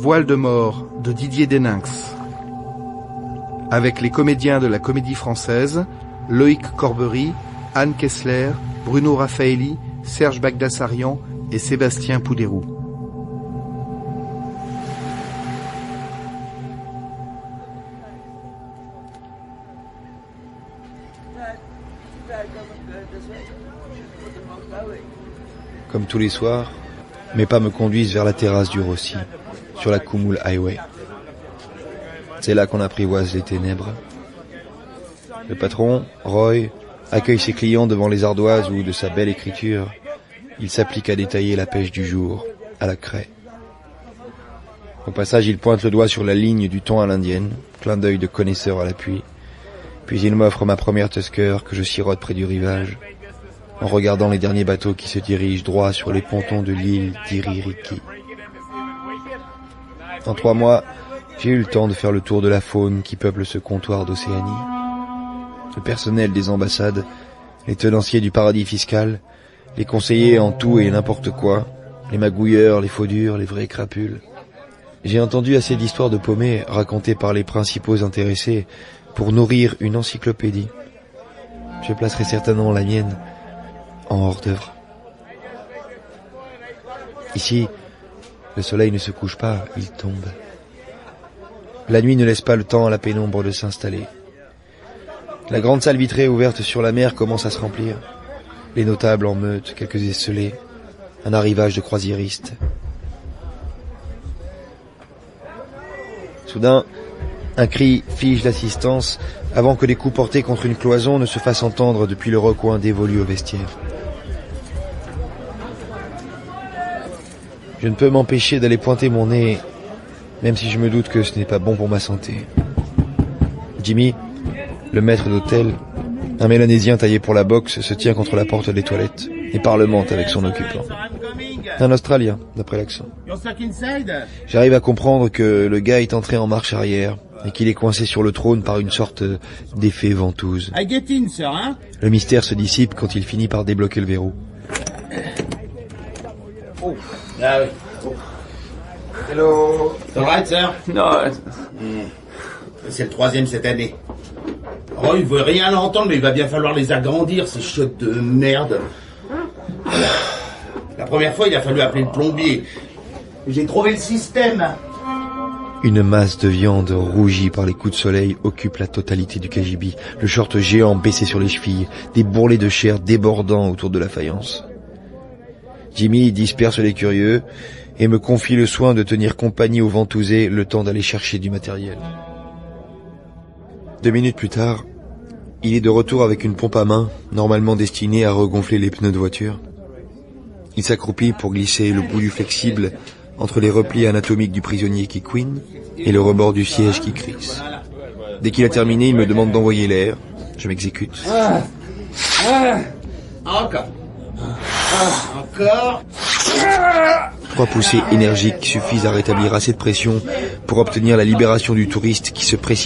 Voile de mort de Didier Deninx. Avec les comédiens de la Comédie Française, Loïc Corbery, Anne Kessler, Bruno Raffaelli, Serge Bagdasarian et Sébastien Poudérou. Comme tous les soirs, mes pas me conduisent vers la terrasse du Rossi, sur la Kumul Highway. C'est là qu'on apprivoise les ténèbres. Le patron, Roy, accueille ses clients devant les ardoises où, de sa belle écriture, il s'applique à détailler la pêche du jour, à la craie. Au passage, il pointe le doigt sur la ligne du thon à l'indienne, clin d'œil de connaisseur à l'appui. Puis il m'offre ma première Tusker que je sirote près du rivage, en regardant les derniers bateaux qui se dirigent droit sur les pontons de l'île d'Iririki. En 3 mois, j'ai eu le temps de faire le tour de la faune qui peuple ce comptoir d'Océanie. Le personnel des ambassades, les tenanciers du paradis fiscal, les conseillers en tout et n'importe quoi, les magouilleurs, les faux durs, les vrais crapules. J'ai entendu assez d'histoires de paumés racontées par les principaux intéressés pour nourrir une encyclopédie. Je placerai certainement la mienne en hors d'œuvre. Ici, le soleil ne se couche pas, il tombe. La nuit ne laisse pas le temps à la pénombre de s'installer. La grande salle vitrée ouverte sur la mer commence à se remplir. Les notables en meute, quelques esselés, un arrivage de croisiéristes. Soudain, un cri fige l'assistance avant que des coups portés contre une cloison ne se fassent entendre depuis le recoin dévolu au vestiaire. Je ne peux m'empêcher d'aller pointer mon nez, même si je me doute que ce n'est pas bon pour ma santé. Jimmy, le maître d'hôtel, un Mélanésien taillé pour la boxe, se tient contre la porte des toilettes et parlemente avec son occupant. Un Australien, d'après l'accent. J'arrive à comprendre que le gars est entré en marche arrière et qu'il est coincé sur le trône par une sorte d'effet ventouse. Le mystère se dissipe quand il finit par débloquer le verrou. Oh. Ah oui. Oh. Hello. It's all right, sir? No. C'est le 3e cette année. Oh, il veut rien entendre, mais il va bien falloir les agrandir, ces chiottes de merde. La première fois, il a fallu appeler le plombier. J'ai trouvé le système. Une masse de viande rougie par les coups de soleil occupe la totalité du cagibi. Le short géant baissé sur les chevilles, des bourrelets de chair débordant autour de la faïence. Jimmy disperse les curieux et me confie le soin de tenir compagnie aux ventousés le temps d'aller chercher du matériel. 2 minutes plus tard, il est de retour avec une pompe à main, normalement destinée à regonfler les pneus de voiture. Il s'accroupit pour glisser le bout du flexible entre les replis anatomiques du prisonnier qui couine et le rebord du siège qui crisse. Dès qu'il a terminé, il me demande d'envoyer l'air. Je m'exécute. Encore. Encore. 3 poussées énergiques suffisent à rétablir assez de pression pour obtenir la libération du touriste qui se précipite